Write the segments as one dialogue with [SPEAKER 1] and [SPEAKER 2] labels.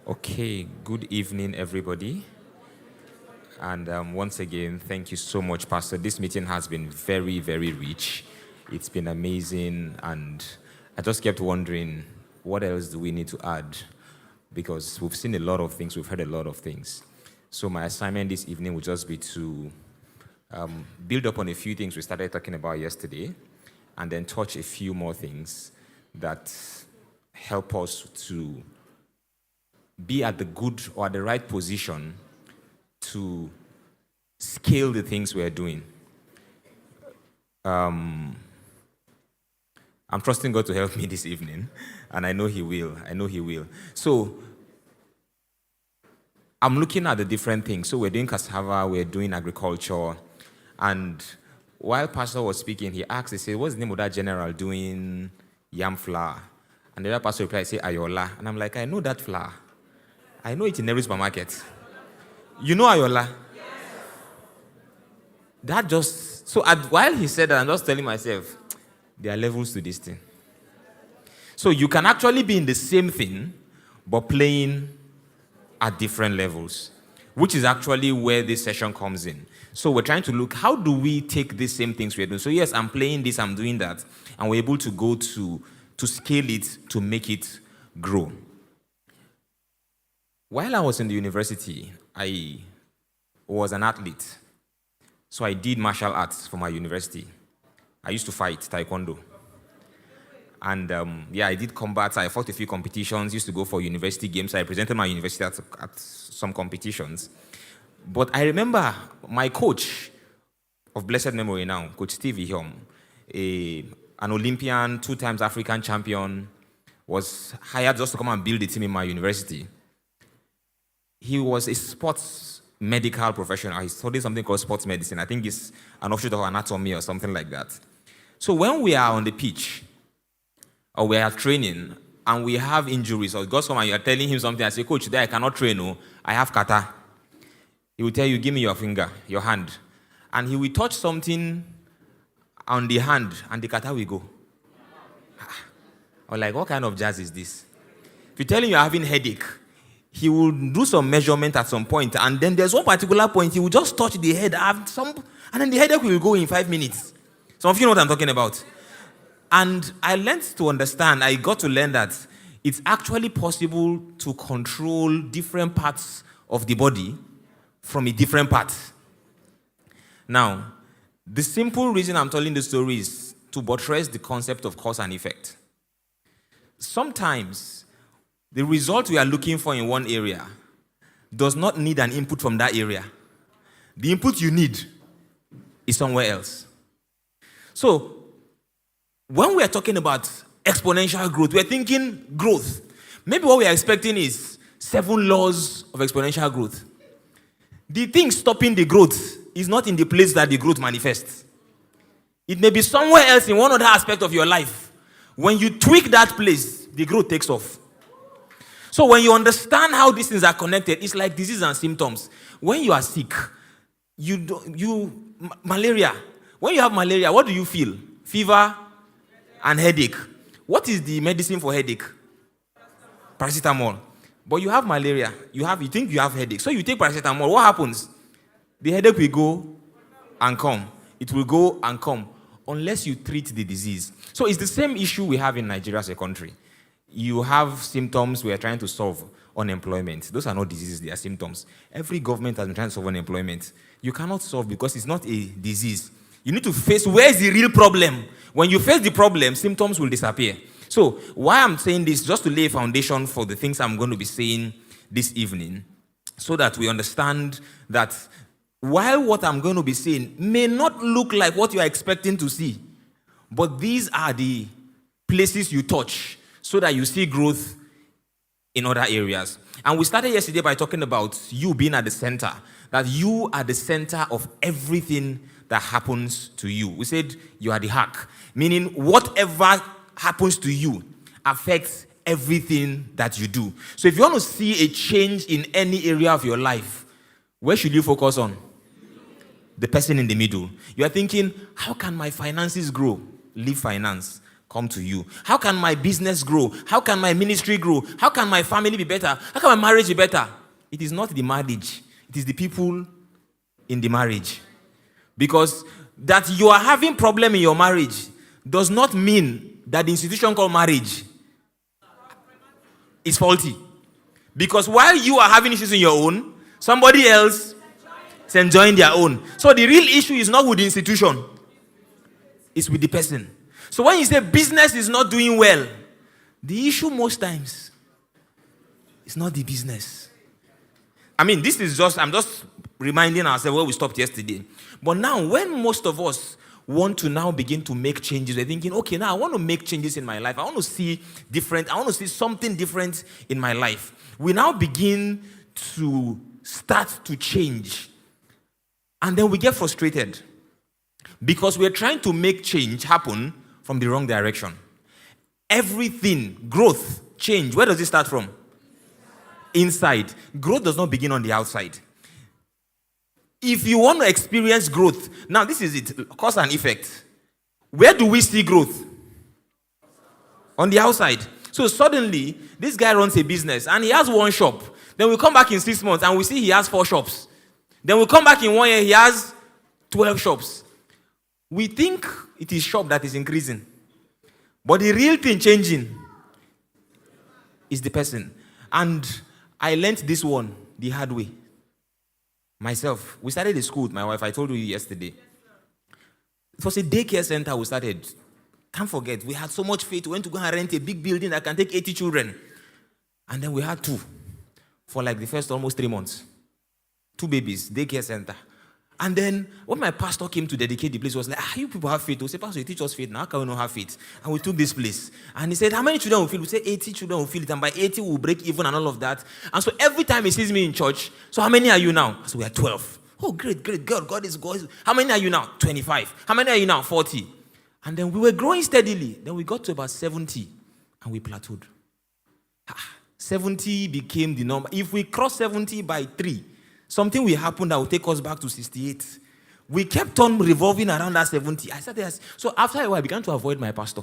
[SPEAKER 1] Okay, good evening, everybody. And once again, thank you so much, Pastor. This meeting has been very, very rich. It's been amazing. And I just kept wondering, what else do we need to add? Because we've seen a lot of things, we've heard a lot of things. So my assignment this evening will just be to build up on a few things we started talking about yesterday, and then touch a few more things that help us to be at the good or at the right position to scale the things we're doing. I'm trusting God to help me this evening, and I know He will. So I'm looking at the different things. So we're doing cassava, we're doing agriculture, and while Pastor was speaking, he asked, he said, what's the name of that general doing yam flour? And the other pastor replied, say, Ayola. And I'm like, I know that flour. I know it in every supermarket. You know Ayola? Yes. That just, so while he said that, I'm just telling myself, there are levels to this thing. So you can actually be in the same thing, but playing at different levels, which is actually where this session comes in. So we're trying to look, how do we take these same things we're doing? So yes, I'm playing this, I'm doing that, and we're able to go to scale it, to make it grow. While I was in the university, I was an athlete. So I did martial arts for my university. I used to fight taekwondo. And I did combat. I fought a few competitions, used to go for university games. I presented my university at some competitions. But I remember my coach of blessed memory now, Coach Steve Ihom, an Olympian, 2 times African champion, was hired just to come and build a team in my university. He was a sports medical professional. He studied something called sports medicine. I think it's an offshoot of anatomy or something like that. So when we are on the pitch, or we are training, and we have injuries, or God come and you are telling him something, I say, Coach, today I cannot train, no, I have kata. He will tell you, give me your finger, your hand. And he will touch something on the hand, and the kata will go. Or like, what kind of jazz is this? If you tell him you're having headache, he will do some measurement at some point, and then there's one particular point, he will just touch the head, and then the headache will go in 5 minutes. Some of you know what I'm talking about. And I learned to understand, I got to learn that it's actually possible to control different parts of the body from a different part. Now, the simple reason I'm telling the story is to buttress the concept of cause and effect. Sometimes, the result we are looking for in one area does not need an input from that area. The input you need is somewhere else. So, when we are talking about exponential growth, we are thinking growth. Maybe what we are expecting is 7 laws of exponential growth. The thing stopping the growth is not in the place that the growth manifests. It may be somewhere else in one other aspect of your life. When you tweak that place, the growth takes off. So when you understand how these things are connected, it's like disease and symptoms. When you are sick, malaria. When you have malaria, what do you feel? Fever and headache. What is the medicine for headache? Paracetamol. But you have malaria. You think you have headache. So you take paracetamol. What happens? The headache will go and come. It will go and come unless you treat the disease. So it's the same issue we have in Nigeria as a country. You have symptoms we are trying to solve. Unemployment. Those are not diseases, they are symptoms. Every government has been trying to solve unemployment. You cannot solve because it's not a disease. You need to face where is the real problem. When you face the problem, symptoms will disappear. So why I'm saying this, just to lay a foundation for the things I'm going to be saying this evening, so that we understand that while what I'm going to be saying may not look like what you are expecting to see, but these are the places you touch so that you see growth in other areas. And we started yesterday by talking about you being at the center, that you are the center of everything that happens to you. We said you are the heart, meaning whatever happens to you affects everything that you do. So if you want to see a change in any area of your life, where should you focus on? The person in the middle. You are thinking, how can my finances grow? Leave finance. come to you. How can my business grow? How can my ministry grow? How can my family be better? How can my marriage be better? It is not the marriage. It is the people in the marriage. Because that you are having problem in your marriage does not mean that the institution called marriage is faulty. Because while you are having issues in your own, somebody else is enjoying their own. So the real issue is not with the institution. It's with the person. So when you say business is not doing well, the issue most times is not the business. I mean, I'm just reminding ourselves where we stopped yesterday. But now, when most of us want to now begin to make changes, we're thinking, okay, now I want to make changes in my life. I want to see different. I want to see something different in my life. We now begin to start to change. And then we get frustrated because we're trying to make change happen from the wrong direction. Everything, growth, change, where does it start from? Inside. Growth does not begin on the outside. If you want to experience growth, now this is it, cause and effect. Where do we see growth? On the outside. So suddenly, this guy runs a business and he has one shop. Then we come back in 6 months and we see he has 4 shops. Then we come back in 1 year, he has 12 shops. We think it is shop that is increasing. But the real thing changing is the person. And I learned this one the hard way. Myself. We started a school with my wife. I told you yesterday. It was a daycare center we started. Can't forget. We had so much faith. We went to go and rent a big building that can take 80 children. And then we had 2 for like the first almost 3 months. 2 babies, daycare center. And then when my pastor came to dedicate the place, he was like, you people have faith. We said, Pastor, you teach us faith. Now how can we not have faith? And we took this place. And he said, how many children will fill? We said 80 children will fill it. And by 80 we'll break even and all of that. And so every time he sees me in church, so how many are you now? So we are 12. Oh, great. God is God. How many are you now? 25. How many are you now? 40. And then we were growing steadily. Then we got to about 70. And we plateaued. 70 became the number. If we cross 70 by 3, something will happen that will take us back to 68. We kept on revolving around that 70. I said, yes. So after a while, I began to avoid my pastor.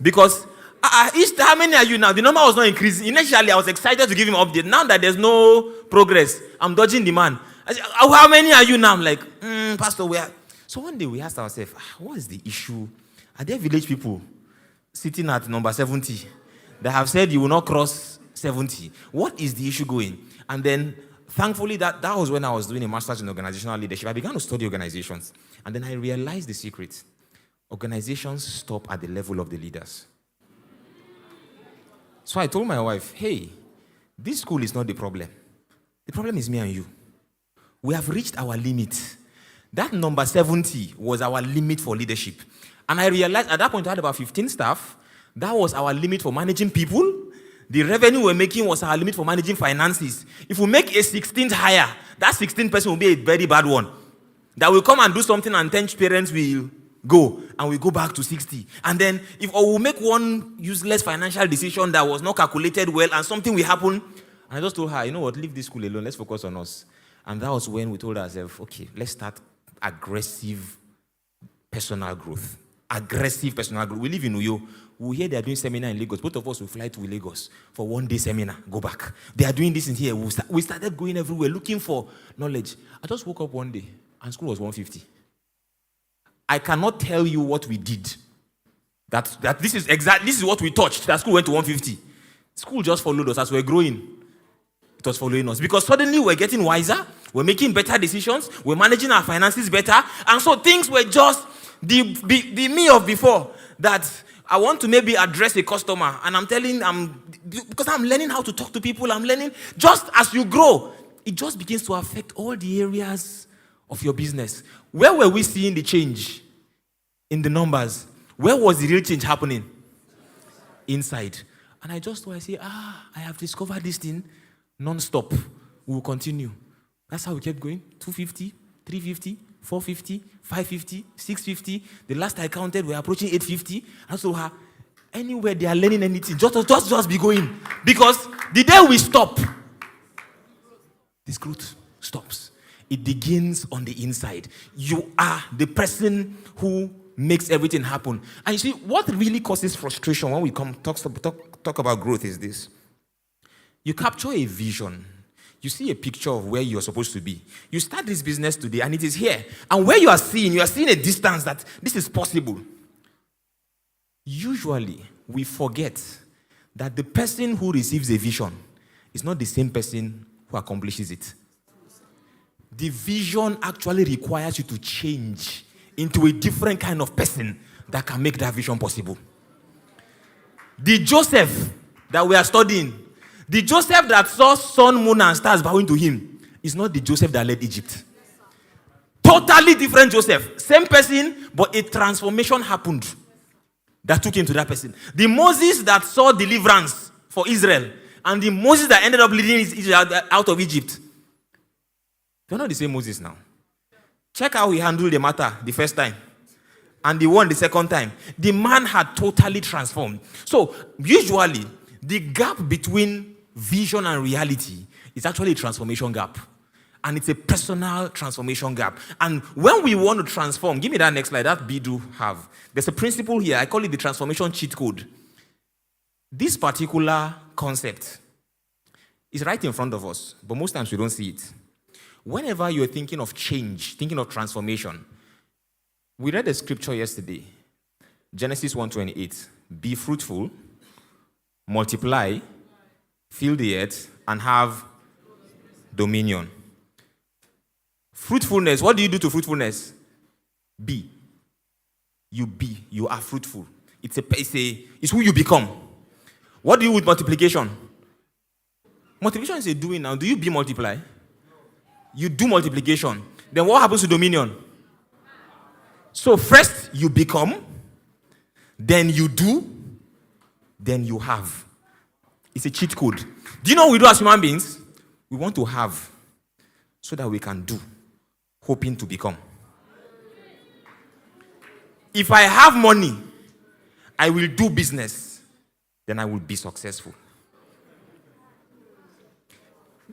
[SPEAKER 1] Because how many are you now? The number was not increasing. Initially, I was excited to give him an update. Now that there's no progress, I'm dodging the man. I said, how many are you now? I'm like, Pastor, where? So one day we asked ourselves, what is the issue? Are there village people sitting at number 70 that have said you will not cross 70? What is the issue going? And then thankfully, that was when I was doing a master's in organizational leadership. I began to study organizations. And then I realized the secret. Organizations stop at the level of the leaders. So I told my wife, hey, this school is not the problem. The problem is me and you. We have reached our limit. That number 70 was our limit for leadership. And I realized at that point I had about 15 staff. That was our limit for managing people. The revenue we're making was our limit for managing finances. If we make a 16th hire, that 16th person will be a very bad one. That will come and do something and 10 parents will go. And we go back to 60. And then if we'll make one useless financial decision that was not calculated well and something will happen. And I just told her, you know what, leave this school alone. Let's focus on us. And that was when we told ourselves, okay, let's start aggressive personal growth. Aggressive personal growth. We live in Uyo. We hear they are doing seminar in Lagos. Both of us will fly to Lagos for 1 day seminar, go back. They are doing this in here. We started going everywhere looking for knowledge. I just woke up one day and school was 150. I cannot tell you what we did. That this is what we touched. That school went to 150. School just followed us as we're growing. It was following us because suddenly we're getting wiser. We're making better decisions. We're managing our finances better. And so things were just the me of before that I want to maybe address a customer and because I'm learning how to talk to people, I'm learning just as you grow, it just begins to affect all the areas of your business. Where were we seeing the change? In the numbers. Where was the real change happening? Inside. And I say, I have discovered this thing non-stop. We will continue. That's how we kept going. 250, 350, 450, 550, 650. The last I counted, we're approaching 850. And so anywhere they are learning anything, just be going. Because the day we stop, this growth stops. It begins on the inside. You are the person who makes everything happen. And you see, what really causes frustration when we talk about growth is this. You capture a vision. You see a picture of where you're supposed to be. You start this business today, and it is here. And where you are seeing a distance that this is possible. Usually, we forget that the person who receives a vision is not the same person who accomplishes it. The vision actually requires you to change into a different kind of person that can make that vision possible. The Joseph that we are studying, the Joseph that saw sun, moon, and stars bowing to him, is not the Joseph that led Egypt. Totally different Joseph. Same person, but a transformation happened that took him to that person. The Moses that saw deliverance for Israel and the Moses that ended up leading Israel out of Egypt, they're not the same Moses now. Check how he handled the matter the first time and the one the second time. The man had totally transformed. So, usually, the gap between vision and reality is actually a transformation gap. And it's a personal transformation gap. And when we want to transform, give me that next slide, that do have. There's a principle here, I call it the transformation cheat code. This particular concept is right in front of us, but most times we don't see it. Whenever you're thinking of change, thinking of transformation, we read a scripture yesterday, Genesis 1:28. Be fruitful, multiply, fill the earth, and have dominion. Fruitfulness, what do you do to fruitfulness? Be. You are fruitful. It's who you become. What do you do with multiplication? Multiplication is a doing now. Do you be multiply? You do multiplication. Then what happens to dominion? So first you become, then you do, then you have. It's a cheat code. Do you know what we do as human beings? We want to have so that we can do, hoping to become. If I have money, I will do business, then I will be successful.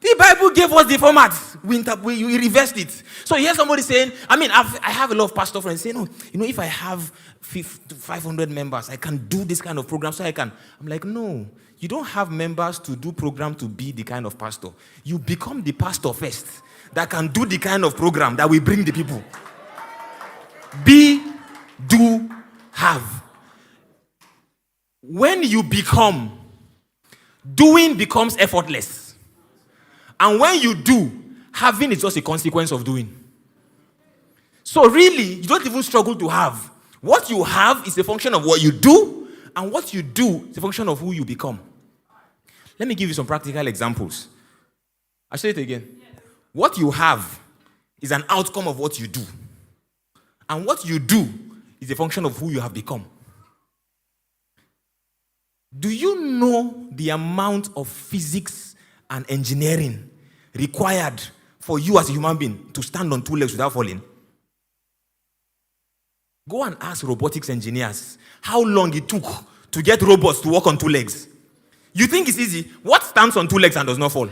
[SPEAKER 1] The Bible gave us the format. We reversed it. So you hear somebody saying, I have a lot of pastor friends saying, if I have 500 members, I can do this kind of program, so I can. I'm like, no, you don't have members to do program to be the kind of pastor. You become the pastor first that can do the kind of program that will bring the people. Be, do, have. When you become, doing becomes effortless. And when you do, having is just a consequence of doing. So really, you don't even struggle to have. What you have is a function of what you do, and what you do is a function of who you become. Let me give you some practical examples. I'll say it again. Yes. What you have is an outcome of what you do. And what you do is a function of who you have become. Do you know the amount of physics and engineering required for you as a human being to stand on two legs without falling? Go and ask robotics engineers how long it took to get robots to walk on two legs. You think it's easy? What stands on two legs and does not fall?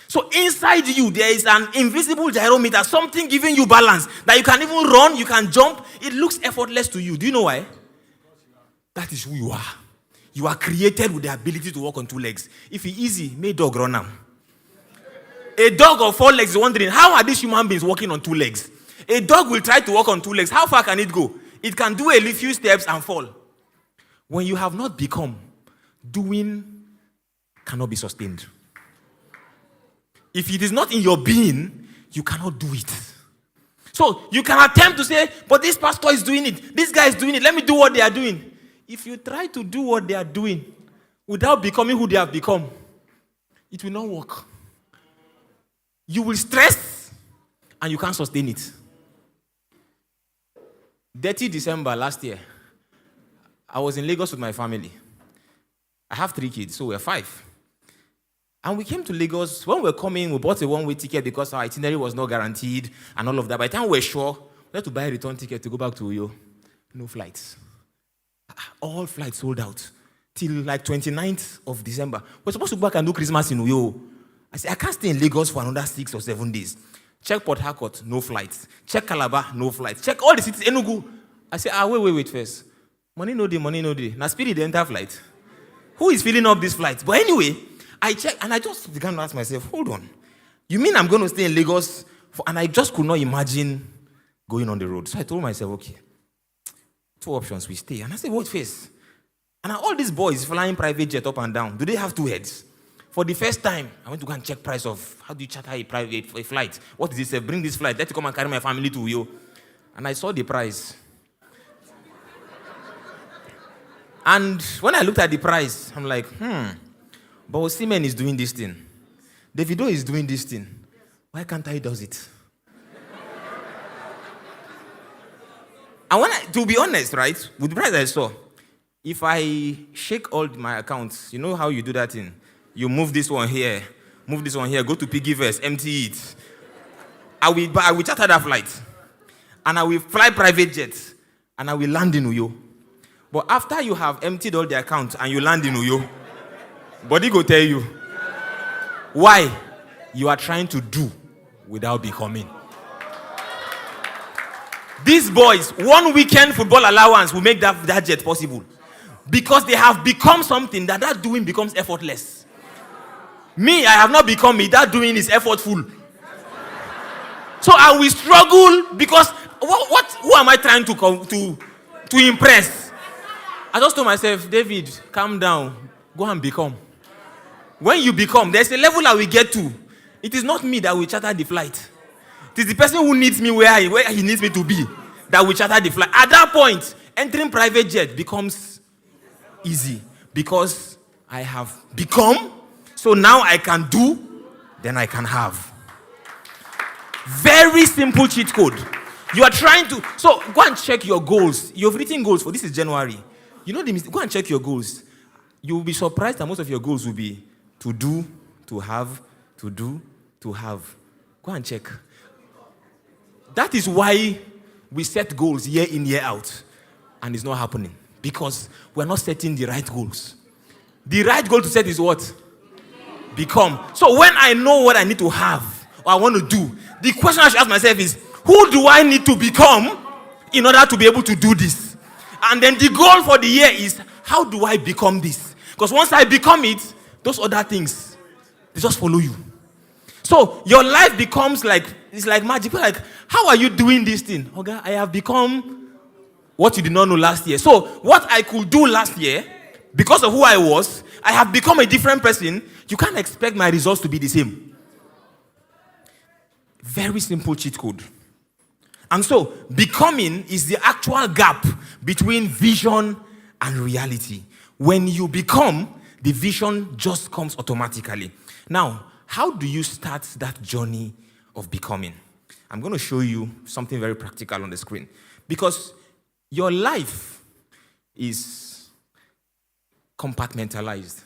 [SPEAKER 1] So inside you, there is an invisible gyrometer, something giving you balance, that you can even run, you can jump. It looks effortless to you. Do you know why? That is who you are. You are created with the ability to walk on two legs. If it's easy, may dog run now. A dog of 4 legs is wondering, how are these human beings walking on 2 legs? A dog will try to walk on 2 legs. How far can it go? It can do a few steps and fall. When you have not become, doing cannot be sustained. If it is not in your being, you cannot do it. So you can attempt to say, but this pastor is doing it. This guy is doing it. Let me do what they are doing. If you try to do what they are doing without becoming who they have become, it will not work. You will stress and you can't sustain it. 30 December last year, I was in Lagos with my family. I have 3 kids, so we're 5. And we came to Lagos. When we were coming, we bought a one-way ticket because our itinerary was not guaranteed and all of that. By the time we were sure, we had to buy a return ticket to go back to Uyo. No flights. All flights sold out till like 29th of December. We're supposed to go back and do Christmas in Uyo. I said, I can't stay in Lagos for another 6 or 7 days. Check Port Harcourt, no flights. Check Calabar, no flights. Check all the cities, Enugu. I say, wait first. Money no day. Now spirit the entire flight. Who is filling up this flight? But anyway, I checked and I just began to ask myself, hold on. You mean I'm going to stay in Lagos? And I just could not imagine going on the road. So I told myself, okay, 2 options, we stay. And I said, what face? And all these boys flying private jet up and down, do they have 2 heads? For the first time, I went to go and check price of how do you charter a flight? What is this? Bring this flight. Let me come and carry my family to you. And I saw the price. And when I looked at the price, I'm like, but Osimhen is doing this thing. Davido is doing this thing. Why can't I do it? And to be honest, right, with the price I saw, if I shake all my accounts, you know how you do that thing? You move this one here, go to Piggyverse, empty it. I will charter that flight. And I will fly private jets. And I will land in Uyo. But after you have emptied all the accounts and you land in Uyo, body go tell you, why? You are trying to do without becoming. These boys, 1 weekend football allowance will make that jet possible. Because they have become something that doing becomes effortless. Me, I have not become me. That doing is effortful. So I will struggle because who am I trying to impress? I just told myself, David, calm down. Go and become. When you become, there's a level I will get to. It is not me that will charter the flight. It is the person who needs me where he needs me to be that will charter the flight. At that point, entering private jet becomes easy because I have become. So now I can do, then I can have. Very simple cheat code. You are trying to, so go and check your goals. You've written goals for, this is January. You know, go and check your goals. You will be surprised that most of your goals will be to do, to have, to do, to have. Go and check. That is why we set goals year in, year out. And it's not happening. Because we're not setting the right goals. The right goal to set is what? Become. So when I know what I need to have, or I want to do, the question I should ask myself is, who do I need to become in order to be able to do this? And then the goal for the year is, how do I become this? Because once I become it, those other things, they just follow you. So your life becomes it's like magic. Like, how are you doing this thing? Okay, I have become what you did not know last year. So what I could do last year, because of who I was, I have become a different person. You can't expect my results to be the same. Very simple cheat code. And so, becoming is the actual gap between vision and reality. When you become, the vision just comes automatically. Now, how do you start that journey of becoming? I'm going to show you something very practical on the screen. Because your life is compartmentalized.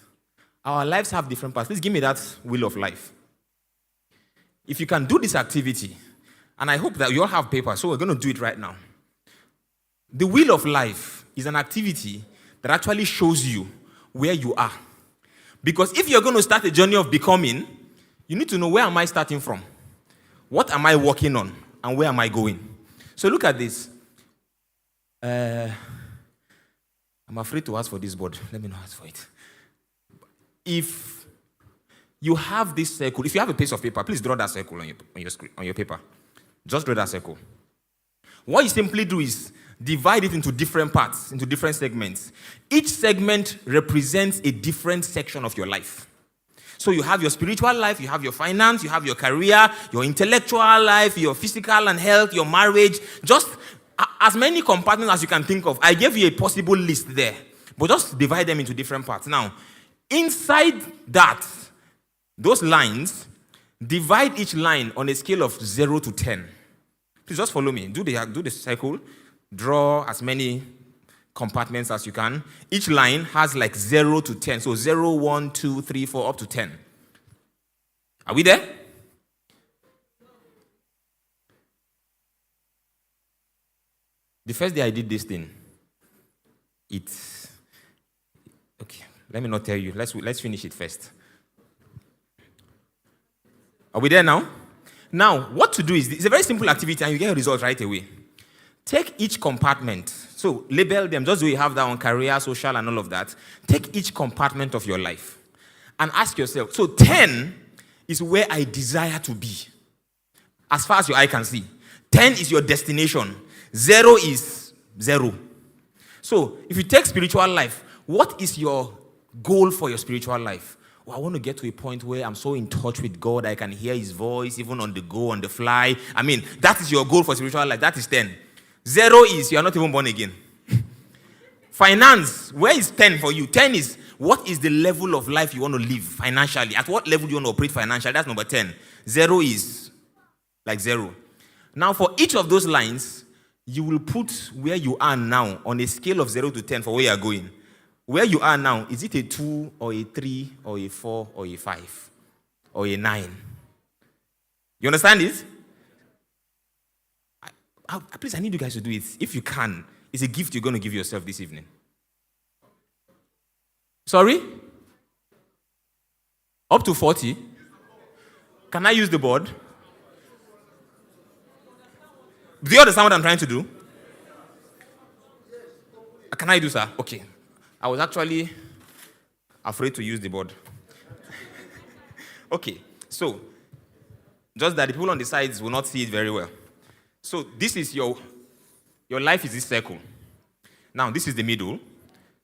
[SPEAKER 1] Our lives have different parts. Please give me that wheel of life. If you can do this activity, and I hope that you all have paper, so we're going to do it right now. The wheel of life is an activity that actually shows you where you are. Because if you're going to start a journey of becoming, you need to know, where am I starting from? What am I working on? And where am I going? So look at this. I'm afraid to ask for this board. Let me not ask for it. If you have this circle, if you have a piece of paper, please draw that circle on your screen, on your paper. Just draw that circle. What you simply do is divide it into different parts, into different segments. Each segment represents a different section of your life. So you have your spiritual life, you have your finance, you have your career, your intellectual life, your physical and health, your marriage. Just as many compartments as you can think of. I gave you a possible list there. But just divide them into different parts. Now, inside that, those lines, divide each line on a scale of 0 to 10. Please just follow me. Do the cycle. Draw as many compartments as you can. Each line has like 0 to 10. So 0, 1, 2, 3, 4, up to 10. Are we there? The first day I did this thing, okay, let me not tell you. Let's finish it first. Are we there now? Now, what to do is, it's a very simple activity and you get a result right away. Take each compartment. So label them, just so you have that on career, social, and all of that. Take each compartment of your life and ask yourself, so 10 is where I desire to be. As far as your eye can see. 10 is your destination. 0 is 0. So if you take spiritual life, what is your goal for your spiritual life? I want to get to a point where I'm so in touch with God, I can hear his voice, even on the go, on the fly. I mean, that is your goal for spiritual life. That is 10. 0 is you are not even born again. Finance, where is 10 for you? 10 is what is the level of life you want to live financially? At what level do you want to operate financially? That's number 10. 0 is like 0. Now, for each of those lines, you will put where you are now on a scale of 0 to 10 for where you are going. Where you are now, is it a 2 or a 3 or a 4 or a 5 or a 9? You understand it? Please, I need you guys to do it. If you can, it's a gift you're going to give yourself this evening. Sorry? Up to 40? Can I use the board? Do you understand what I'm trying to do? Can I do, sir? Okay. I was actually afraid to use the board. Okay, so just that the people on the sides will not see it very well. So this is your life is this circle. Now this is the middle.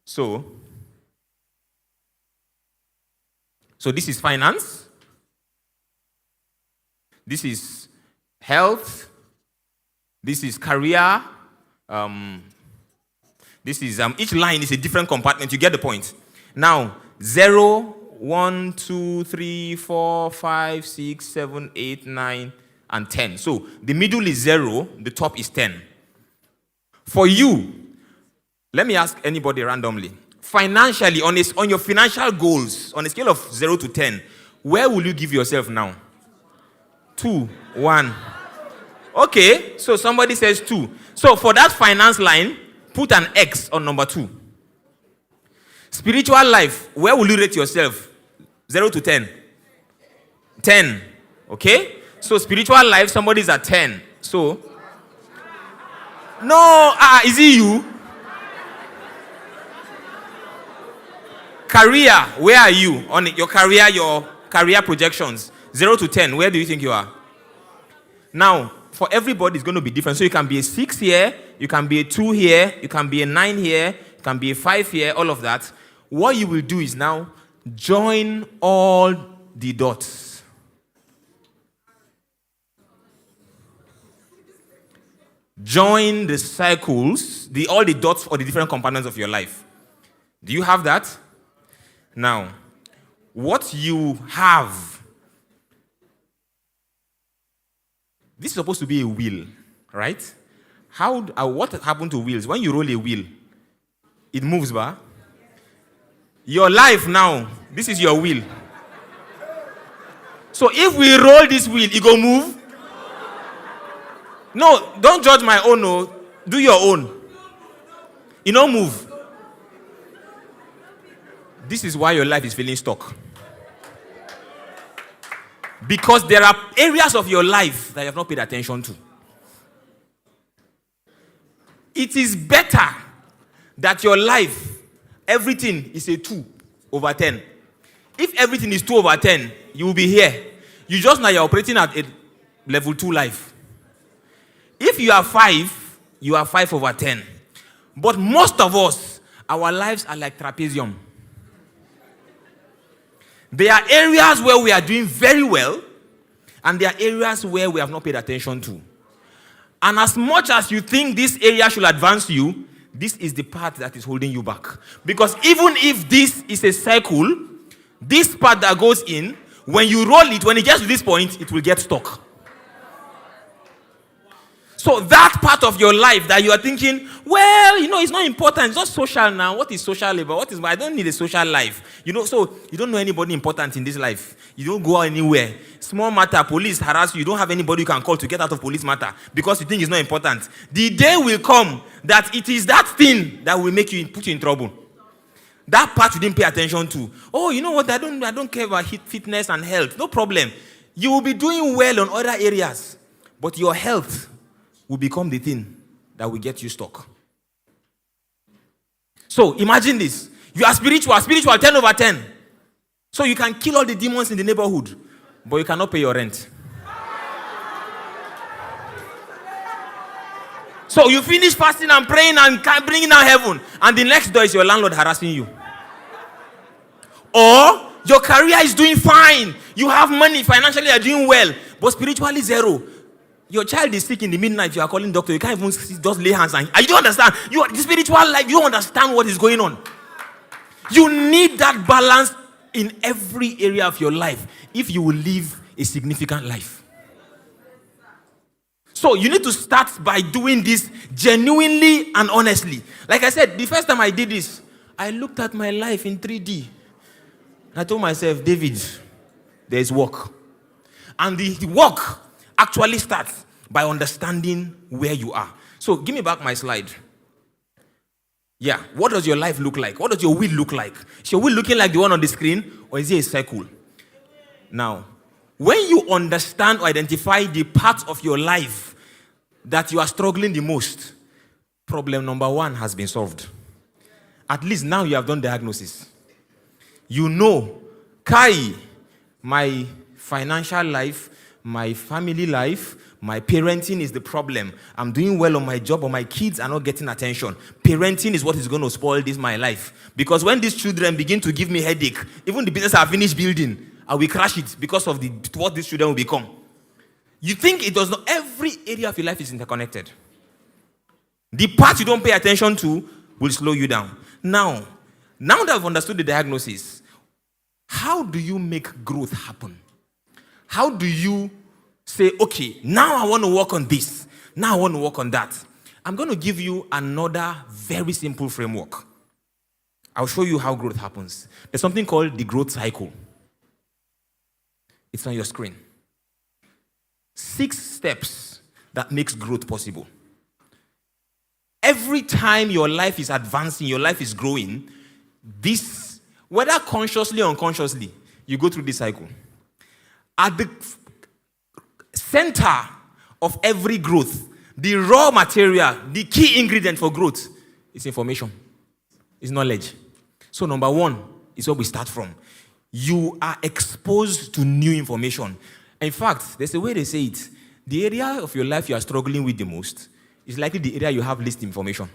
[SPEAKER 1] So this is finance. This is health. This is career. This is each line is a different compartment. You get the point. Now 0, 1, 2, 3, 4, 5, 6, 7, 8, 9, and 10. So the middle is 0, the top is 10. For you, let me ask anybody randomly. Financially, on your financial goals, on a scale of 0 to 10, where will you give yourself now? 2, 1. Okay, so somebody says 2. So for that finance line, put an X on number 2. Spiritual life, where will you rate yourself? 0 to 10. 10. Okay? So spiritual life, somebody's at 10. So, no, is it you? Career, where are you? On your career projections. 0 to 10, where do you think you are? Now, for everybody, it's going to be different. So you can be a 6 here, you can be a 2 here, you can be a 9 here, you can be a 5 here, all of that. What you will do is now join all the dots. Join the circles, all the dots for the different components of your life. Do you have that? Now, what you have, this is supposed to be a wheel, right? What happened to wheels? When you roll a wheel, it moves, ba? Your life now, this is your wheel. So if we roll this wheel, it go move? No, don't judge my own, no. Do your own. You don't move. This is why your life is feeling stuck. Because there are areas of your life that you have not paid attention to. It is better that your life, everything is a 2 over 10. If everything is 2 over 10, you will be here. You just now you're operating at a level 2 life. If you are 5, you are 5 over 10. But most of us, our lives are like trapezium. There are areas where we are doing very well, and there are areas where we have not paid attention to. And as much as you think this area should advance you, this is the part that is holding you back. Because even if this is a circle, this part that goes in, when you roll it, when it gets to this point, it will get stuck. So that part of your life that you are thinking, well, it's not important. It's not social now. What is social labor? I don't need a social life. So you don't know anybody important in this life. You don't go anywhere. Small matter, police harass you. You don't have anybody you can call to get out of police matter because you think it's not important. The day will come that it is that thing that will put you in trouble. That part you didn't pay attention to. Oh, you know what? I don't care about fitness and health. No problem. You will be doing well on other areas, but your health will become the thing that will get you stuck. So imagine this. You are spiritual 10 over 10. So you can kill all the demons in the neighborhood, but you cannot pay your rent. So you finish fasting and praying and bringing down heaven, and the next door is your landlord harassing you. Or your career is doing fine. You have money, financially you are doing well, but spiritually zero. Your child is sick in the midnight, you are calling doctor, you can't even just lay hands on him. You don't understand. The spiritual life, you don't understand what is going on. You need that balance in every area of your life if you will live a significant life. So you need to start by doing this genuinely and honestly. Like I said, the first time I did this, I looked at my life in 3D. I told myself, David, there is work. And the work actually starts by understanding where you are. So give me back my slide. Yeah, what does your life look like? What does your will look like? Is your will looking like the one on the screen, or is it a circle? Now, when you understand or identify the parts of your life that you are struggling the most, problem number 1 has been solved. At least now you have done diagnosis. You know, Kai, my financial life, my family life, my parenting is the problem. I'm doing well on my job, but my kids are not getting attention. Parenting is what is going to spoil my life. Because when these children begin to give me headache, even the business I finished building, I will crash it because of what these children will become. You think it does not? Every area of your life is interconnected. The part you don't pay attention to will slow you down. Now that I've understood the diagnosis, how do you make growth happen? How do you say, okay, now I want to work on this. Now I want to work on that. I'm going to give you another very simple framework. I'll show you how growth happens. There's something called the growth cycle. It's on your screen. 6 steps that makes growth possible. Every time your life is advancing, your life is growing, this, whether consciously or unconsciously, you go through this cycle. At the center of every growth, the raw material, the key ingredient for growth is information, is knowledge. So number 1 is what we start from. You are exposed to new information. In fact, there's a way they say it. The area of your life you are struggling with the most is likely the area you have least information.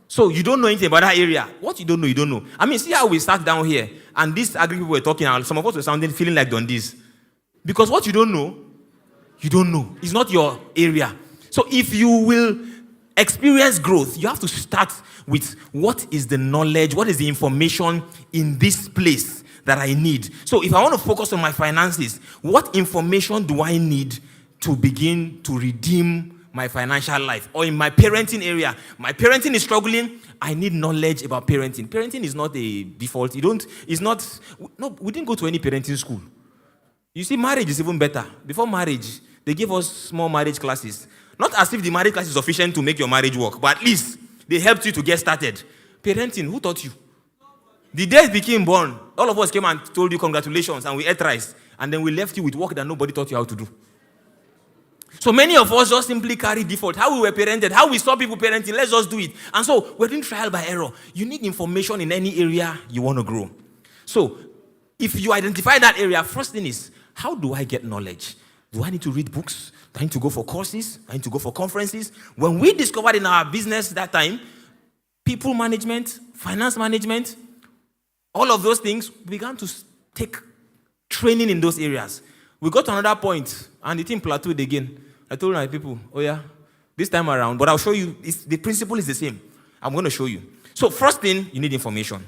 [SPEAKER 1] So you don't know anything about that area. What you don't know, you don't know. I mean, see how we start down here, and these agri people were talking, and some of us were sounding, feeling like Dundies. Because what you don't know, you don't know. It's not your area. So if you will experience growth, you have to start with what is the knowledge, what is the information in this place that I need. So if I want to focus on my finances, what information do I need to begin to redeem my financial life? Or in my parenting area, my parenting is struggling, I need knowledge about parenting. Parenting is not a default. We didn't go to any parenting school. You see, marriage is even better. Before marriage, they gave us small marriage classes. Not as if the marriage class is sufficient to make your marriage work, but at least they helped you to get started. Parenting, who taught you? The day it became born, all of us came and told you congratulations, and we ate rice, and then we left you with work that nobody taught you how to do. So many of us just simply carry default. How we were parented, how we saw people parenting, let's just do it. And so we're doing trial by error. You need information in any area you want to grow. So if you identify that area, first thing is, how do I get knowledge? Do I need to read books? Do I need to go for courses? Do I need to go for conferences? When we discovered in our business that time, people management, finance management, all of those things, we began to take training in those areas. We got to another point, and the team plateaued again. I told my people, oh yeah, this time around, but I'll show you, the principle is the same. I'm going to show you. So first thing, you need information.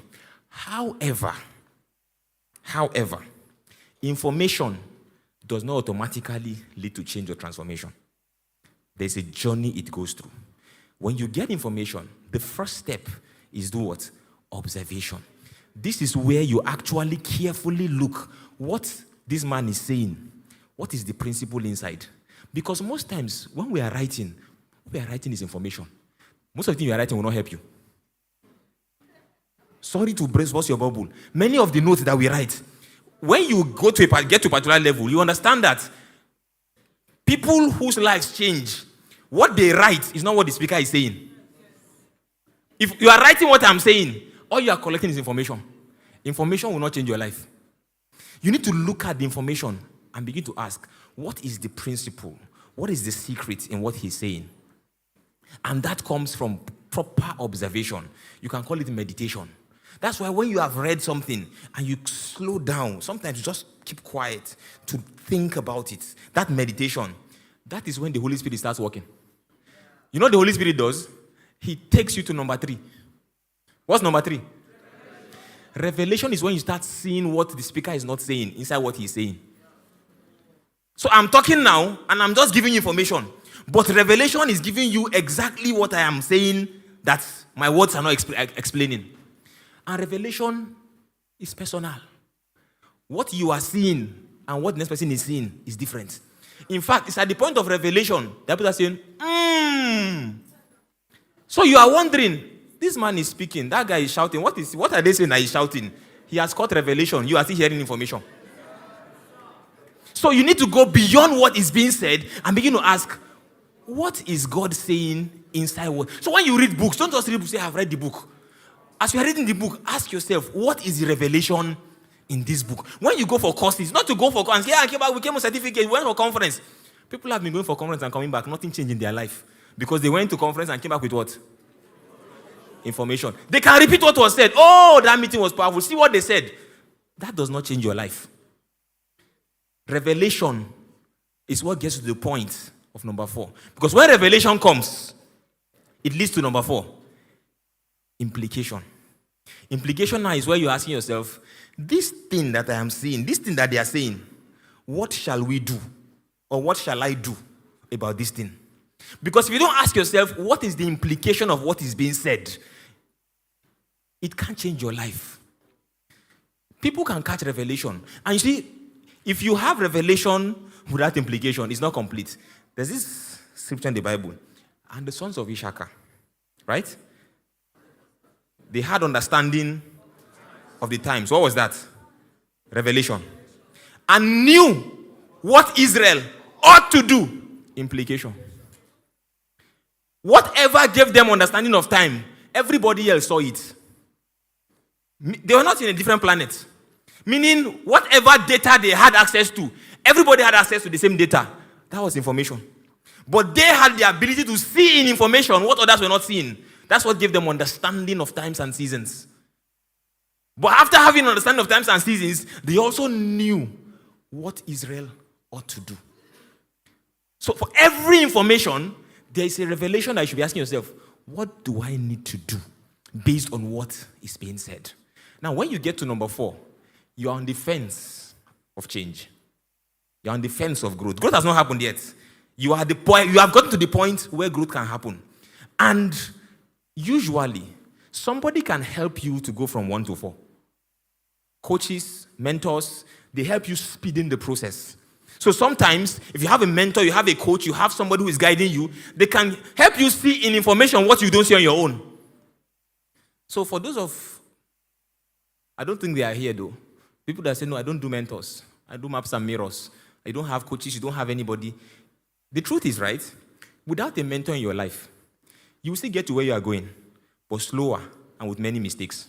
[SPEAKER 1] However, information does not automatically lead to change or transformation. There's a journey it goes through. When you get information, the first step is do what? Observation. This is where you actually carefully look what this man is saying. What is the principle inside? Because most times when we are writing is information. Most of the things you are writing will not help you. Sorry to burst your bubble. Many of the notes that we write, when you get to a particular level, you understand that people whose lives change What they write is not what the speaker is saying. If you are writing what I'm saying, all you are collecting is information. Information will not change your life. You need to look at the information and begin to ask, what is the principle? What is the secret in what he's saying? And that comes from proper observation. You can call it meditation. That's why when you have read something and you slow down, sometimes you just keep quiet to think about it. That meditation, that is when the Holy Spirit starts working. You know what the Holy Spirit does? He takes you to number 3. What's number 3? Revelation is when you start seeing what the speaker is not saying inside what he's saying. So I'm talking now and I'm just giving you information. But revelation is giving you exactly what I am saying that my words are not explaining. And revelation is personal. What you are seeing and what the next person is seeing is different. In fact, it's at the point of revelation that people are saying, So you are wondering, this man is speaking, that guy is shouting. What are they saying that he's shouting? He has caught revelation. You are still hearing information. So you need to go beyond what is being said and begin to ask, what is God saying inside what? So when you read books, don't just read books, say, I've read the book. As you are reading the book, ask yourself, what is the revelation in this book? When you go for courses, not to go for conference. Yeah, I came back, we came on certificate, we went for conference. People have been going for conference and coming back, nothing changed in their life. Because they went to conference and came back with what? Information. They can repeat what was said. Oh, that meeting was powerful. See what they said. That does not change your life. Revelation is what gets to the point of number 4. Because when revelation comes, it leads to number 4. Implication. Implication now is where you're asking yourself, this thing that I am seeing, this thing that they are saying, what shall we do? Or what shall I do about this thing? Because if you don't ask yourself, what is the implication of what is being said? It can't change your life. People can catch revelation. And you see, if you have revelation without implication, it's not complete. There's this scripture in the Bible. And the sons of Issachar, right? They had understanding of the times. What was that? Revelation. And knew what Israel ought to do. Implication. Whatever gave them understanding of time, everybody else saw it. They were not in a different planet. Meaning, whatever data they had access to, everybody had access to the same data. That was information. But they had the ability to see in information what others were not seeing. That's what gave them understanding of times and seasons. But after having understanding of times and seasons, they also knew what Israel ought to do. So for every information, there is a revelation that you should be asking yourself, what do I need to do based on what is being said? Now, when you get to number 4, you're on the fence of change. You're on the fence of growth. Growth has not happened yet. You are the point. You have gotten to the point where growth can happen. And usually, somebody can help you to go from 1 to 4. Coaches, mentors, they help you speed in the process. So sometimes, if you have a mentor, you have a coach, you have somebody who is guiding you, they can help you see in information what you don't see on your own. So for those of, I don't think they are here though, people that say, no, I don't do mentors. I do maps and mirrors. I don't have coaches, you don't have anybody. The truth is, right, without a mentor in your life, you will still get to where you are going, but slower and with many mistakes.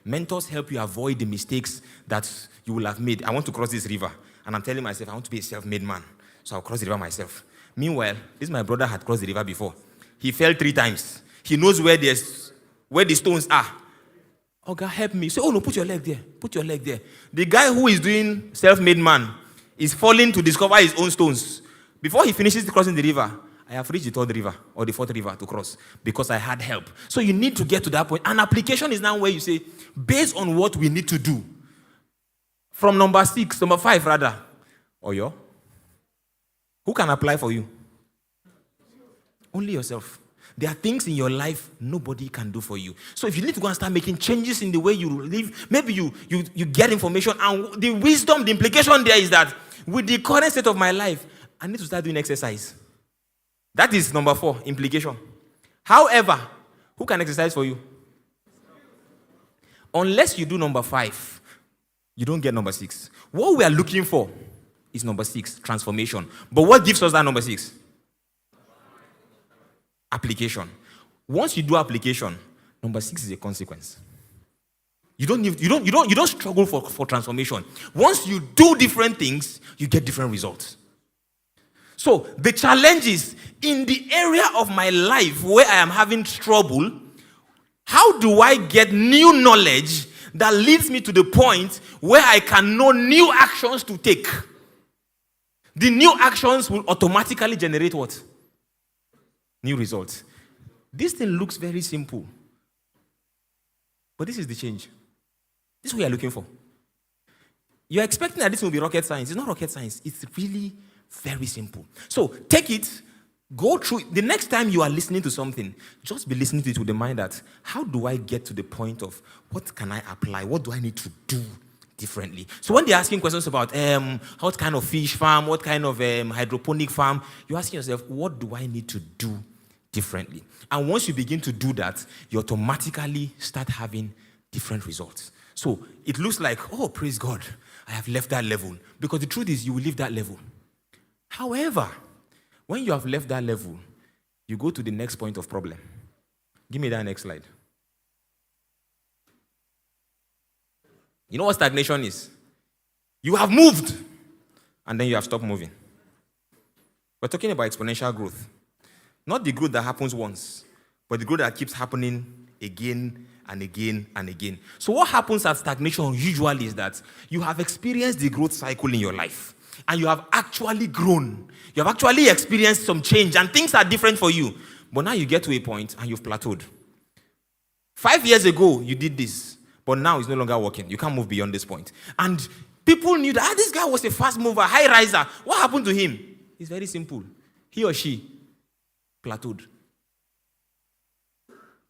[SPEAKER 1] Mentors help you avoid the mistakes that you will have made. I want to cross this river. And I'm telling myself, I want to be a self-made man. So I'll cross the river myself. Meanwhile, this my brother had crossed the river before. He fell 3 times. He knows where the stones are. Oh, God, help me. Say, oh, no, put your leg there. Put your leg there. The guy who is doing self-made man is falling to discover his own stones. Before he finishes crossing the river, I have reached the 3rd river or the 4th river to cross because I had help. So you need to get to that point. An application is now where you say, based on what we need to do, from number 5 rather, Oyo, who can apply for you? Only yourself. There are things in your life nobody can do for you. So if you need to go and start making changes in the way you live, maybe you get information, and the wisdom, the implication there is that with the current state of my life, I need to start doing exercise. That is number 4, implication. However, who can exercise for you? Unless you do number 5, you don't get number 6. What we are looking for is number 6, transformation. But what gives us that number 6? application. Once you do application, number 6 is a consequence. You don't struggle for transformation. Once you do different things, you get different results. So the challenge is in the area of my life where I am having trouble, how do I get new knowledge that leads me to the point where I can know new actions to take? The new actions will automatically generate what? New results. This thing looks very simple. But this is the change. This is what you're looking for. You're expecting that this will be rocket science. It's not rocket science. It's really very simple. So take it, go through. The next time you are listening to something, just be listening to it with the mind that, how do I get to the point of what can I apply? What do I need to do differently? So when they're asking questions about what kind of fish farm, what kind of hydroponic farm, you're asking yourself, what do I need to do differently? And once you begin to do that, you automatically start having different results. So it looks like, oh, praise God, I have left that level. Because the truth is, you will leave that level. However, when you have left that level, you go to the next point of problem. Give me that next slide. You know what stagnation is? You have moved, and then you have stopped moving. We're talking about exponential growth. Not the growth that happens once, but the growth that keeps happening again and again and again. So what happens at stagnation usually is that you have experienced the growth cycle in your life, and you have actually grown. You have actually experienced some change, and things are different for you. But now you get to a point, and you've plateaued. 5 years ago, you did this, but now it's no longer working. You can't move beyond this point. And people knew that this guy was a fast mover, high riser. What happened to him? It's very simple. He or she plateaued.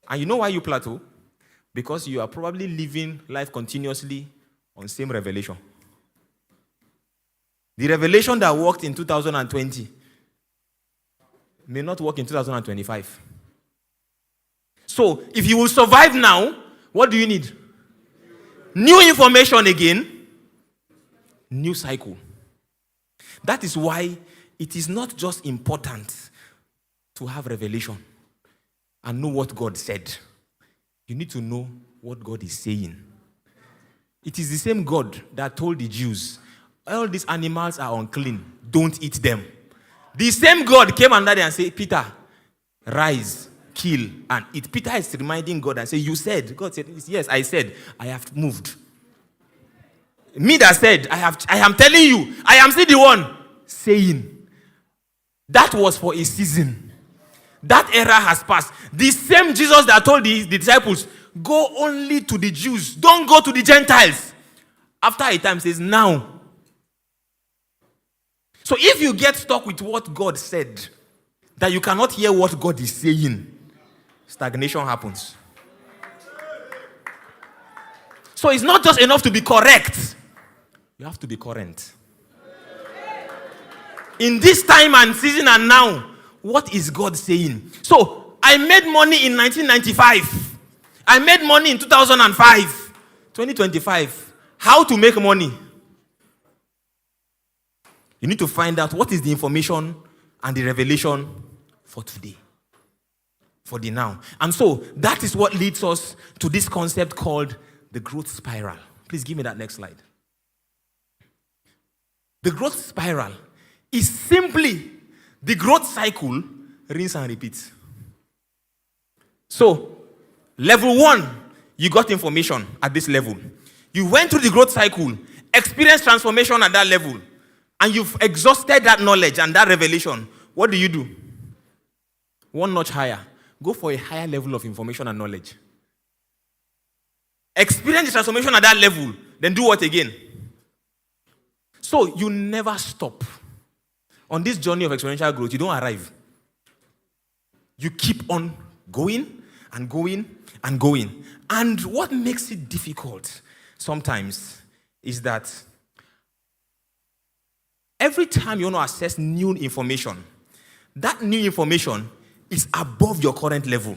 [SPEAKER 1] And you know why you plateau? Because you are probably living life continuously on same revelation. The revelation that worked in 2020 may not work in 2025. So, if you will survive now, what do you need? New information again, new cycle. That is why it is not just important to have revelation and know what God said. You need to know what God is saying. It is the same God that told the Jews, all these animals are unclean, don't eat them. The same God came under there and said, Peter, rise, kill, and eat. Peter is reminding God and say, you said. God said, yes, I said, I have moved. Me that said, I am telling you, I am still the one saying. That was for a season. That era has passed. The same Jesus that told the disciples, go only to the Jews, don't go to the Gentiles. After a time says, now. So if you get stuck with what God said, that you cannot hear what God is saying, stagnation happens. So it's not just enough to be correct. You have to be current. In this time and season and now, what is God saying? So, I made money in 1995. I made money in 2005. 2025. How to make money? You need to find out what is the information and the revelation for today. For the now. And so, that is what leads us to this concept called the growth spiral. Please give me that next slide. The growth spiral is simply the growth cycle, rinse and repeat. So, level 1, you got information at this level. You went through the growth cycle, experienced transformation at that level, and you've exhausted that knowledge and that revelation. What do? One notch higher. Go for a higher level of information and knowledge. Experience the transformation at that level, then do what again? So, you never stop. On this journey of exponential growth, you don't arrive. You keep on going and going and going. And what makes it difficult sometimes is that every time you want to access new information, that new information is above your current level.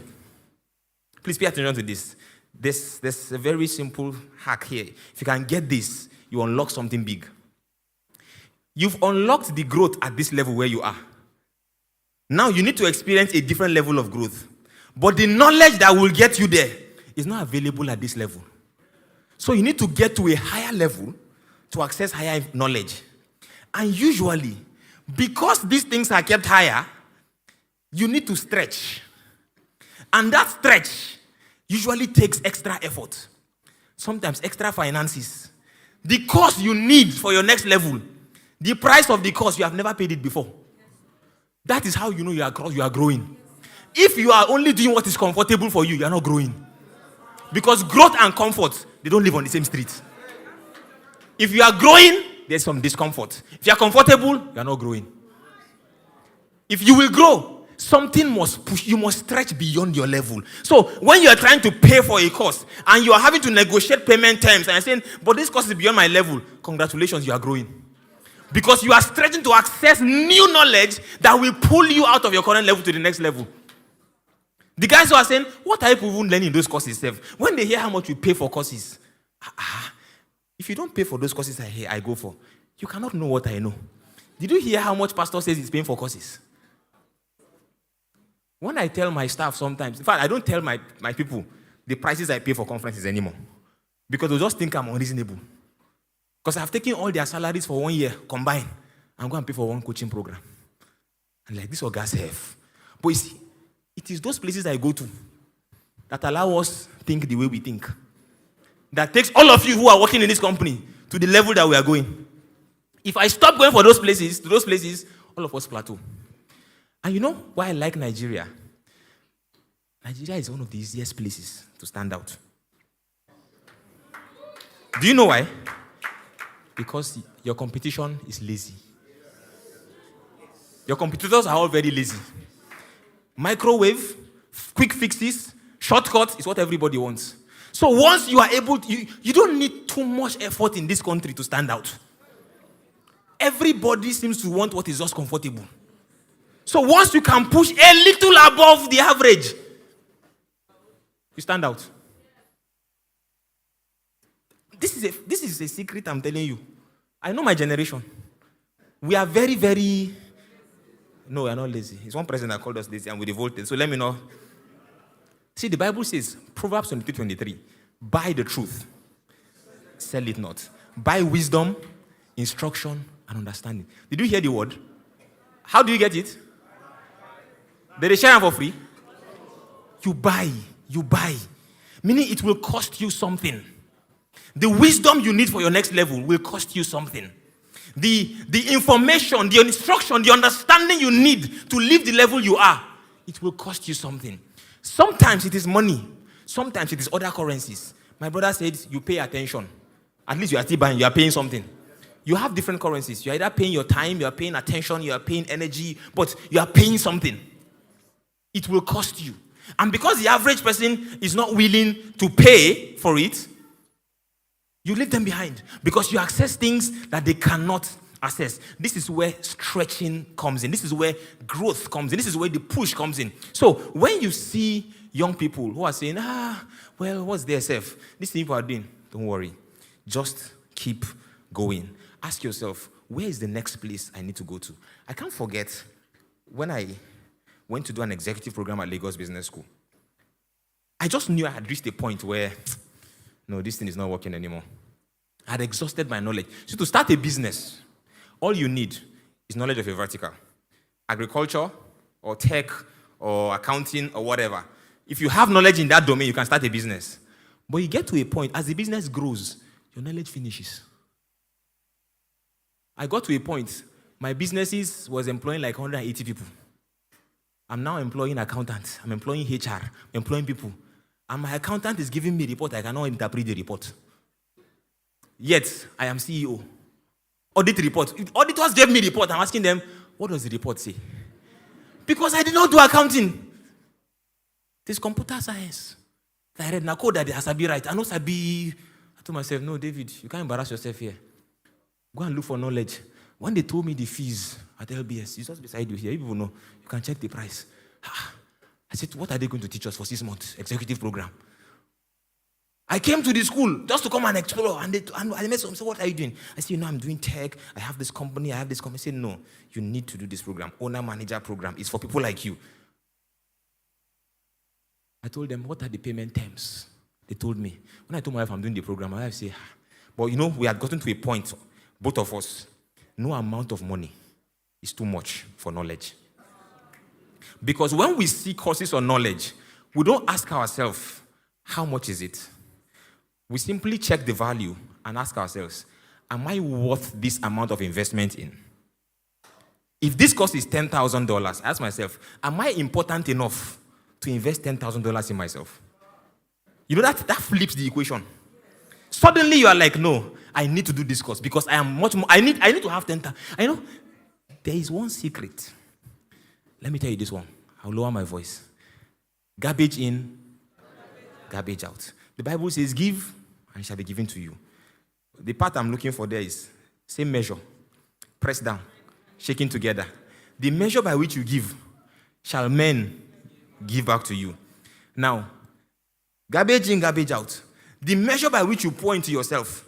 [SPEAKER 1] Please pay attention to this. There's a very simple hack here. If you can get this, you unlock something big. You've unlocked the growth at this level where you are. Now you need to experience a different level of growth. But the knowledge that will get you there is not available at this level. So you need to get to a higher level to access higher knowledge. And usually, because these things are kept higher, you need to stretch. And that stretch usually takes extra effort. Sometimes extra finances. The course you need for your next level, the price of the course, you have never paid it before. That is how you know you are growing. If you are only doing what is comfortable for you, you are not growing. Because growth and comfort, they don't live on the same street. If you are growing, there's some discomfort. If you are comfortable, you are not growing. If you will grow, something must push. You must stretch beyond your level. So when you are trying to pay for a course and you are having to negotiate payment terms and saying, but this course is beyond my level, congratulations, you are growing. Because you are stretching to access new knowledge that will pull you out of your current level to the next level. The guys who are saying, what are people even learning in those courses? When they hear how much we pay for courses, if you don't pay for those courses I go for, you cannot know what I know. Did you hear how much pastor says he's paying for courses? When I tell my staff sometimes, in fact, I don't tell my people the prices I pay for conferences anymore. Because they'll just think I'm unreasonable. Because I've taken all their salaries for 1 year combined. I'm going to pay for one coaching program. And like, this August have. But you see, it is those places I go to that allow us to think the way we think. That takes all of you who are working in this company to the level that we are going. If I stop going to those places, all of us plateau. And you know why I like Nigeria? Nigeria is one of the easiest places to stand out. Do you know why? Because your competition is lazy. Your competitors are all very lazy. Microwave, quick fixes, shortcuts is what everybody wants. So once you are able to, you don't need too much effort in this country to stand out. Everybody seems to want what is just comfortable. So once you can push a little above the average, you stand out. This is a secret I'm telling you. I know my generation. We are very, very... No, we are not lazy. It's one person that called us lazy and we revolted. So let me know. See, the Bible says, Proverbs 23:23, buy the truth, sell it not. Buy wisdom, instruction, and understanding. Did you hear the word? How do you get it? Did they share it for free? You buy. Meaning it will cost you something. The wisdom you need for your next level will cost you something. The information, the instruction, the understanding you need to live the level you are, it will cost you something. Sometimes it is money. Sometimes it is other currencies. My brother said, you pay attention. At least you are still buying, you are paying something. You have different currencies. You are either paying your time, you are paying attention, you are paying energy, but you are paying something. It will cost you. And because the average person is not willing to pay for it, you leave them behind because you access things that they cannot access. This is where stretching comes in. This is where growth comes in. This is where the push comes in. So when you see young people who are saying, well, what's their self? These people are doing, don't worry. Just keep going. Ask yourself, where is the next place I need to go to? I can't forget when I went to do an executive program at Lagos Business School. I just knew I had reached a point where, no, this thing is not working anymore. I had exhausted my knowledge. So to start a business, all you need is knowledge of a vertical. Agriculture, or tech, or accounting, or whatever. If you have knowledge in that domain, you can start a business. But you get to a point, as the business grows, your knowledge finishes. I got to a point, my businesses was employing like 180 people. I'm now employing accountants. I'm employing HR. I'm employing people. And my accountant is giving me a report. I cannot interpret the report. Yet, I am CEO. Audit report. If auditors gave me a report, I'm asking them, what does the report say? Because I did not do accounting. This computer science. I read code that has to be right. I know Sabi. I told myself, no, David, you can't embarrass yourself here. Go and look for knowledge. When they told me the fees at LBS, it's just beside you here. You people know. You can check the price. I said, what are they going to teach us for 6 months? Executive program. I came to the school just to come and explore. And I met some, so what are you doing? I said, I'm doing tech. I have this company. I said, no, you need to do this program. Owner-manager program. It's for people like you. I told them, what are the payment terms? They told me. When I told my wife I'm doing the program, my wife said, but we had gotten to a point, both of us, no amount of money is too much for knowledge. Because when we see courses on knowledge, we don't ask ourselves, how much is it? We simply check the value and ask ourselves, am I worth this amount of investment in? If this course is $10,000, I ask myself, am I important enough to invest $10,000 in myself? You know, that flips the equation. Suddenly you are like, no, I need to do this course because I am much more, I need to have 10,000. I know, there is one secret. Let me tell you this one. I'll lower my voice. Garbage in, garbage out. The Bible says, give and it shall be given to you. The part I'm looking for there is same measure, press down, shaking together. The measure by which you give shall men give back to you. Now, garbage in, garbage out. The measure by which you pour into yourself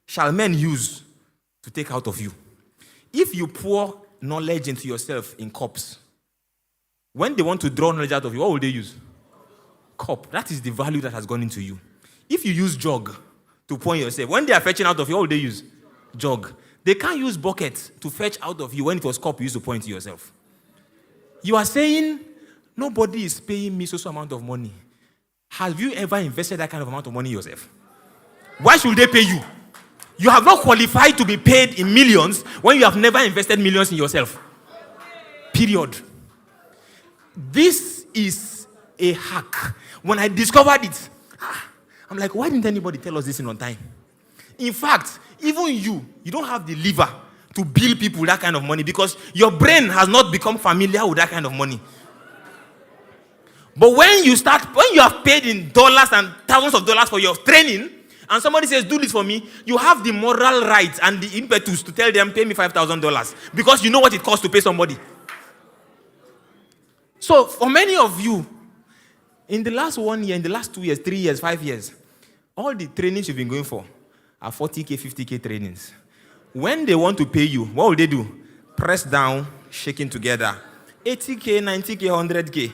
[SPEAKER 1] shall men use to take out of you. If you pour knowledge into yourself in cups, when they want to draw knowledge out of you, what will they use? Cup. That is the value that has gone into you. If you use jug to pour in yourself, when they are fetching out of you, what will they use? Jug. They can't use bucket to fetch out of you when it was cup you used to pour into yourself. You are saying, nobody is paying me so amount of money. Have you ever invested that kind of amount of money yourself? Why should they pay you? You have not qualified to be paid in millions when you have never invested millions in yourself. Period. This is a hack. When I discovered it, I'm like, why didn't anybody tell us this in on time? In fact, even you don't have the liver to bill people that kind of money because your brain has not become familiar with that kind of money. But when you have paid in dollars and thousands of dollars for your training, and somebody says, do this for me, you have the moral right and the impetus to tell them, pay me $5,000 because you know what it costs to pay somebody. So for many of you, in the last 1 year, in the last 2 years, 3 years, 5 years, all the trainings you've been going for are 40K, 50K trainings. When they want to pay you, what will they do? Press down, shaking together. 80K, 90K, 100K.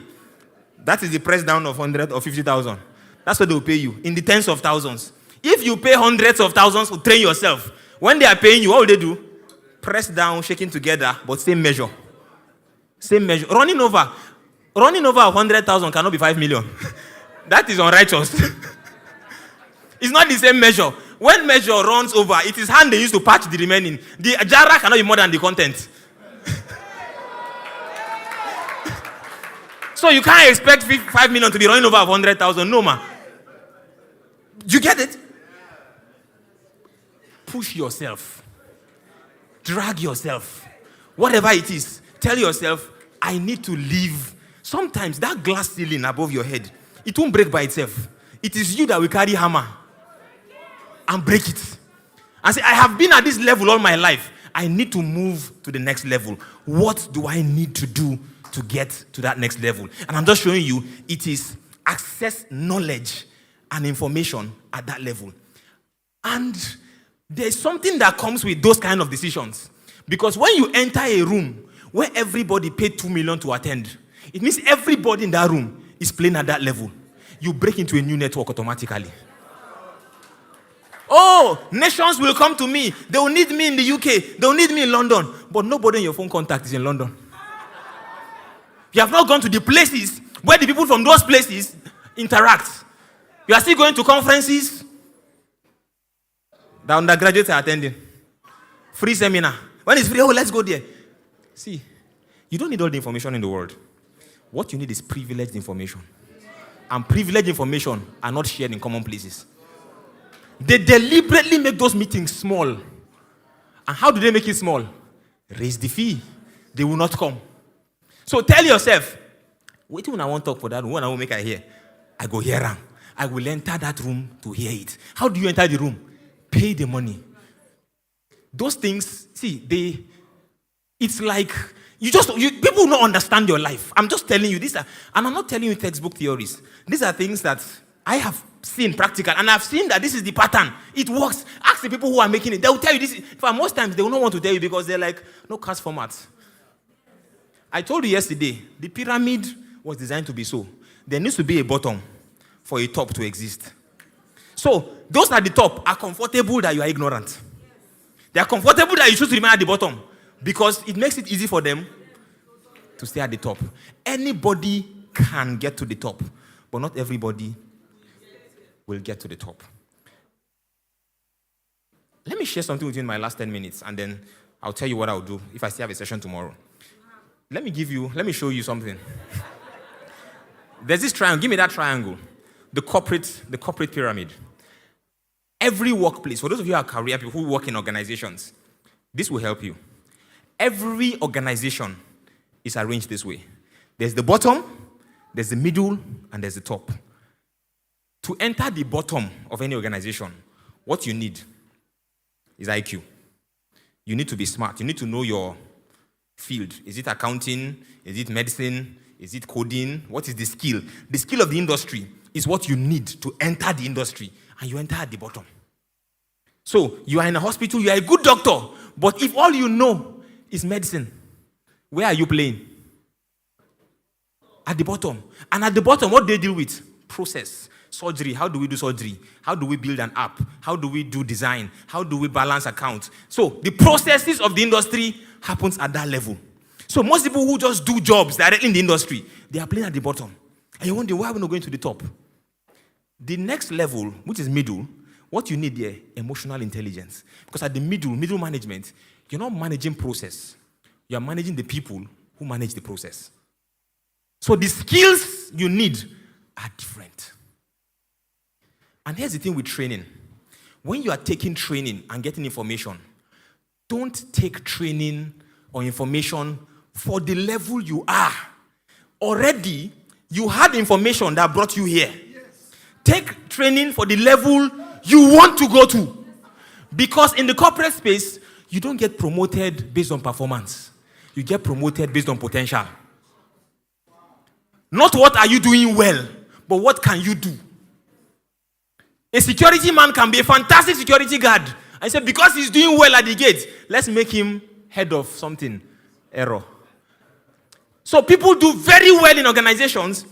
[SPEAKER 1] That is the press down of 100 or 50,000. That's what they will pay you, in the tens of thousands. If you pay hundreds of thousands to train yourself, when they are paying you, what will they do? Press down, shaking together, but same measure. Same measure. Running over 100,000 cannot be 5 million. That is unrighteous. It's not the same measure. When measure runs over, it is hand they use to patch the remaining. The jar cannot be more than the content. So you can't expect 5 million to be running over 100,000. No, man. You get it? Push yourself. Drag yourself. Whatever it is, tell yourself, I need to live. Sometimes that glass ceiling above your head, it won't break by itself. It is you that will carry hammer and break it. And say, I have been at this level all my life. I need to move to the next level. What do I need to do to get to that next level? And I'm just showing you, it is access knowledge and information at that level. And there's something that comes with those kind of decisions. Because when you enter a room where everybody paid 2 million to attend, it means everybody in that room is playing at that level. You break into a new network automatically. Oh, nations will come to me. They will need me in the UK. They will need me in London. But nobody in your phone contact is in London. You have not gone to the places where the people from those places interact. You are still going to conferences that undergraduates are attending. Free seminar. When it's free, let's go there. See, you don't need all the information in the world. What you need is privileged information. And privileged information are not shared in common places. They deliberately make those meetings small. And how do they make it small? Raise the fee. They will not come. So tell yourself, wait when I want to talk for that, when I will make I hear. I go here. I will enter that room to hear it. How do you enter the room? Pay the money. Those things, see, it's like, people will not understand your life. I'm just telling you, and I'm not telling you textbook theories. These are things that I have seen practical, and I've seen that this is the pattern. It works. Ask the people who are making it. They will tell you this. For most times, they will not want to tell you because they're like, no cast format. I told you yesterday, the pyramid was designed to be so. There needs to be a bottom for a top to exist. So, those at the top are comfortable that you are ignorant. They are comfortable that you should remain at the bottom because it makes it easy for them to stay at the top. Anybody can get to the top, but not everybody will get to the top. Let me share something with you in my last 10 minutes, and then I'll tell you what I'll do if I still have a session tomorrow. Let me show you something. There's this triangle. Give me that triangle. The corporate pyramid. Every workplace, for those of you who are career people who work in organizations, this will help you. Every organization is arranged this way. There's the bottom, there's the middle, and there's the top. To enter the bottom of any organization, what you need is IQ. You need to be smart. You need to know your field. Is it accounting? Is it medicine? Is it coding? What is the skill? The skill of the industry is what you need to enter the industry, and you enter at the bottom. So, you are in a hospital, you are a good doctor, but if all you know is medicine, where are you playing? At the bottom. And at the bottom, what do they deal with? Process. Surgery. How do we do surgery? How do we build an app? How do we do design? How do we balance accounts? So, the processes of the industry happens at that level. So, most people who just do jobs directly in the industry, they are playing at the bottom. And you wonder, why are we not going to the top? The next level, which is middle, what you need there, emotional intelligence. Because at the middle management, you're not managing process. You're managing the people who manage the process. So the skills you need are different. And here's the thing with training. When you are taking training and getting information, don't take training or information for the level you are. Already, you had information that brought you here. Take training for the level you want to go to. Because in the corporate space, you don't get promoted based on performance. You get promoted based on potential. Not what are you doing well, but what can you do? A security man can be a fantastic security guard. I said, because he's doing well at the gate, let's make him head of something. Error. So people do very well in organizations.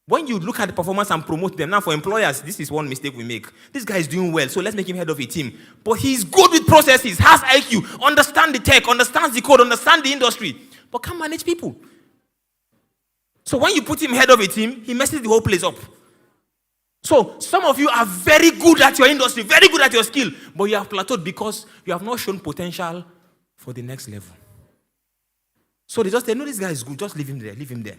[SPEAKER 1] When you look at the performance and promote them, now for employers, this is one mistake we make. This guy is doing well, so let's make him head of a team. But he's good with processes, has IQ, understands the tech, understands the code, understands the industry, but can't manage people. So when you put him head of a team, he messes the whole place up. So some of you are very good at your industry, very good at your skill, but you have plateaued because you have not shown potential for the next level. So they just say, no, this guy is good, just leave him there.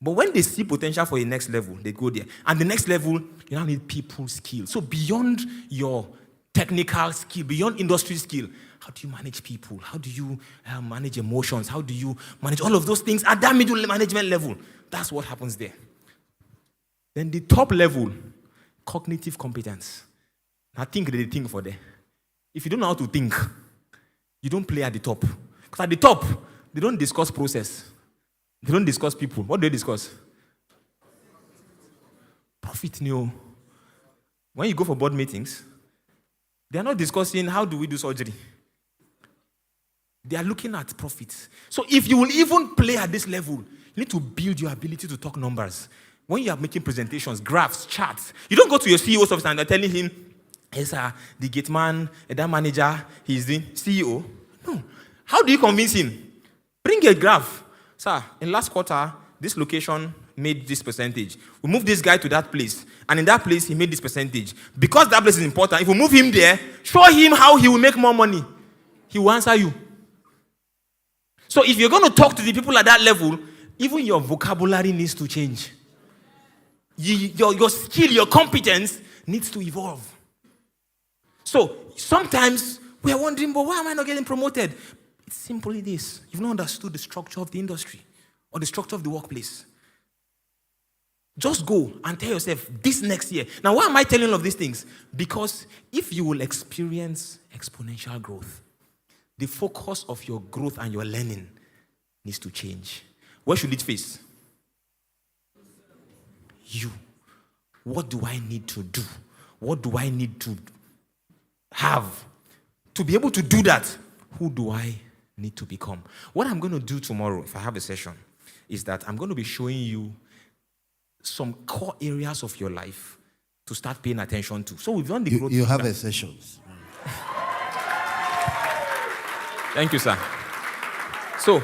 [SPEAKER 1] But when they see potential for the next level, they go there. And the next level, you now need people skill. So beyond your technical skill, beyond industry skill, how do you manage people? How do you manage emotions? How do you manage all of those things at that middle management level? That's what happens there. Then the top level, cognitive competence. I think they think for there. If you don't know how to think, you don't play at the top. Because at the top, they don't discuss process. They don't discuss people. What do they discuss? Profit, no. When you go for board meetings, they are not discussing how do we do surgery. They are looking at profits. So if you will even play at this level, you need to build your ability to talk numbers. When you are making presentations, graphs, charts, you don't go to your CEO's office and they're telling him, yes, sir, the gate man, that manager, he's the CEO. No. How do you convince him? Bring a graph. Sir, in last quarter, this location made this percentage. We moved this guy to that place. And in that place, he made this percentage. Because that place is important, if we move him there, show him how he will make more money. He will answer you. So if you're going to talk to the people at that level, even your vocabulary needs to change. Your skill, your competence needs to evolve. So sometimes we are wondering, but why am I not getting promoted? It's simply this. You've not understood the structure of the industry or the structure of the workplace. Just go and tell yourself this next year. Now, why am I telling all of these things? Because if you will experience exponential growth, the focus of your growth and your learning needs to change. Where should it face? You. What do I need to do? What do I need to have? To be able to do that, who do I need to become? What I'm going to do tomorrow, if I have a session, is that I'm going to be showing you some core areas of your life to start paying attention to. So we've done the growth.
[SPEAKER 2] You have a sessions.
[SPEAKER 1] Thank you, sir. So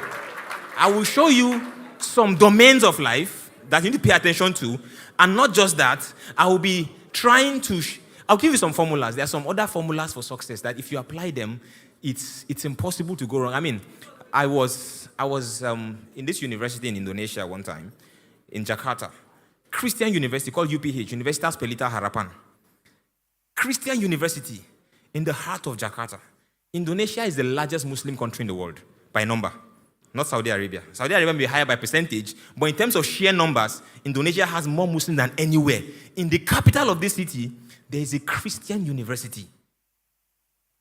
[SPEAKER 1] I will show you some domains of life that you need to pay attention to. And not just that, I will be trying to... I'll give you some formulas. There are some other formulas for success that if you apply them, it's impossible to go wrong. I mean, I was in this university in Indonesia one time, in Jakarta. Christian university called UPH, Universitas Pelita Harapan. Christian university in the heart of Jakarta. Indonesia is the largest Muslim country in the world by number, not Saudi Arabia. Saudi Arabia may be higher by percentage, but in terms of sheer numbers, Indonesia has more Muslims than anywhere. In the capital of this city, there is a Christian university.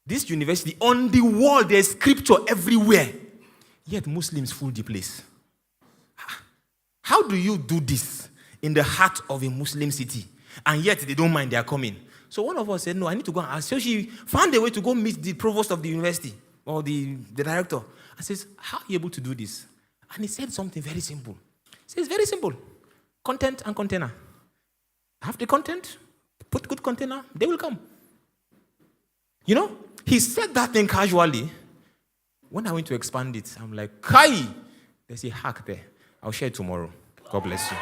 [SPEAKER 1] This university, on the wall, there's scripture everywhere. Yet Muslims fool the place. How do you do this in the heart of a Muslim city? And yet they don't mind they are coming. So one of us said, no, I need to go and ask. So she found a way to go meet the provost of the university, or the director. I says, how are you able to do this? And he said something very simple. He says, very simple. Content and container. Have the content, put good container, they will come. You know, he said that thing casually. When I went to expand it, I'm like, Kai, there's a hack there. I'll share it tomorrow. God bless you.